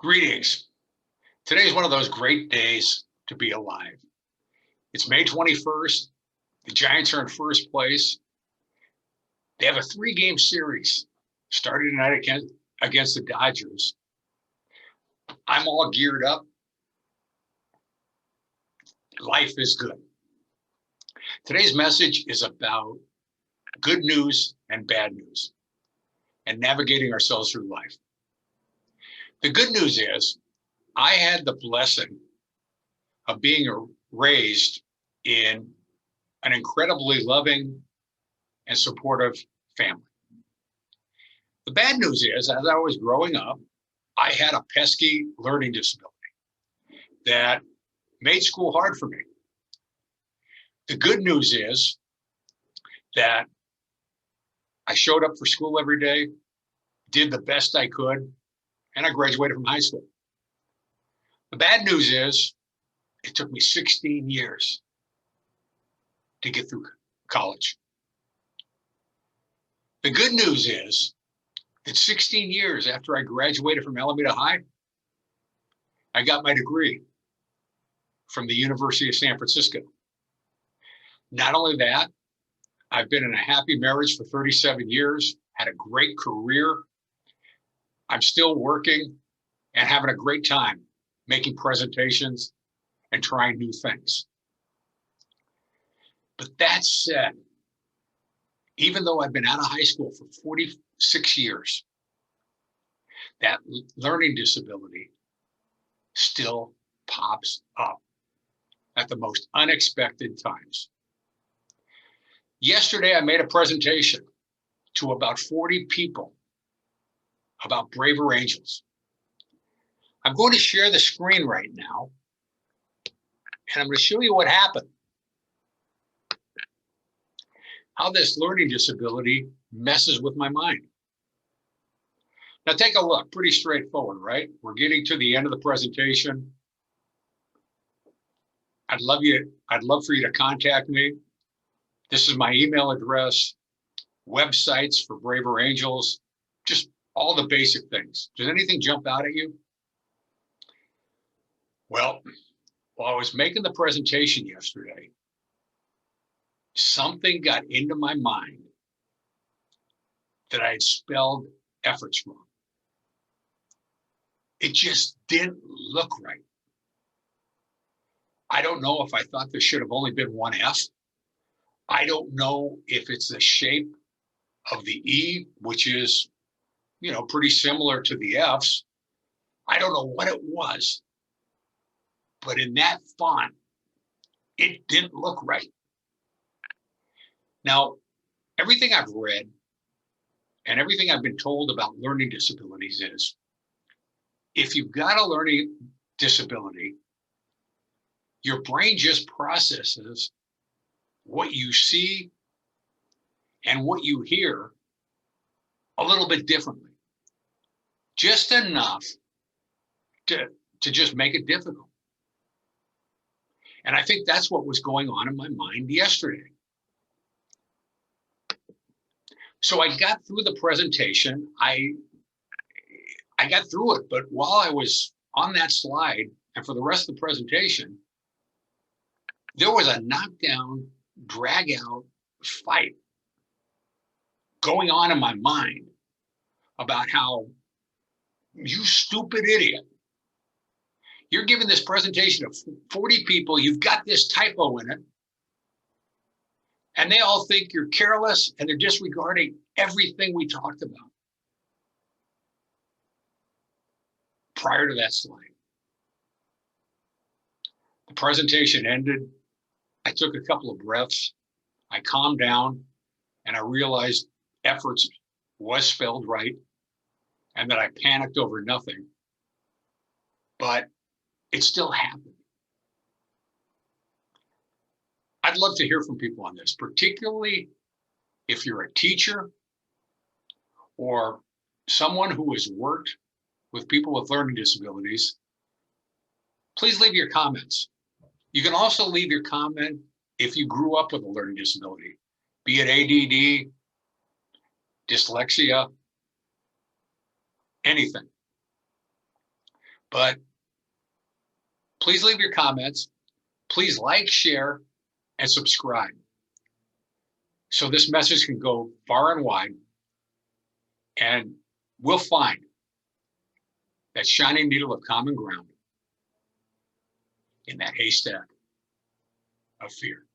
Greetings. Today is one of those great days to be alive. It's May 21st. The Giants are in first place. They have a 3-game series starting tonight against the Dodgers. I'm all geared up. Life is good. Today's message is about good news and bad news and navigating ourselves through life. The good news is I had the blessing of being raised in an incredibly loving and supportive family. The bad news is, as I was growing up, I had a pesky learning disability that made school hard for me. The good news is that I showed up for school every day, did the best I could, and I graduated from high school. The bad news is it took me 16 years to get through college. The good news is that 16 years after I graduated from Alameda High, I got my degree from the University of San Francisco. Not only that, I've been in a happy marriage for 37 years, had a great career. I'm still working and having a great time making presentations and trying new things. But that said, even though I've been out of high school for 46 years, that learning disability still pops up at the most unexpected times. Yesterday, I made a presentation to about 40 people about Braver Angels. I'm going to share the screen right now, and I'm going to show you what happened. How this learning disability messes with my mind. Now take a look, pretty straightforward, right? We're getting to the end of the presentation. I'd love for you to contact me. This is my email address, websites for Braver Angels, just all the basic things. Does anything jump out at you? Well, while I was making the presentation yesterday, something got into my mind that I had spelled efforts wrong. It just didn't look right. I don't know if I thought there should have only been one F. I don't know if it's the shape of the E, which is, pretty similar to the F's. I don't know what it was, but in that font, it didn't look right. Now, everything I've read and everything I've been told about learning disabilities is, if you've got a learning disability, your brain just processes what you see and what you hear a little bit differently, just enough to just make it difficult. And I think that's what was going on in my mind yesterday. So I got through the presentation. I got through it, but while I was on that slide and for the rest of the presentation, there was a knockdown, drag out fight going on in my mind about how, you stupid idiot, you're giving this presentation of 40 people, you've got this typo in it, and they all think you're careless and they're disregarding everything we talked about prior to that slide. The presentation ended. I took a couple of breaths. I calmed down and I realized efforts was spelled right and that I panicked over nothing, but it still happened. I'd love to hear from people on this, particularly if you're a teacher or someone who has worked with people with learning disabilities. Please leave your comments. You can also leave your comment if you grew up with a learning disability, be it ADD, dyslexia, anything. But please leave your comments. Please like, share, and subscribe so this message can go far and wide, and we'll find that shining needle of common ground in that haystack of fear.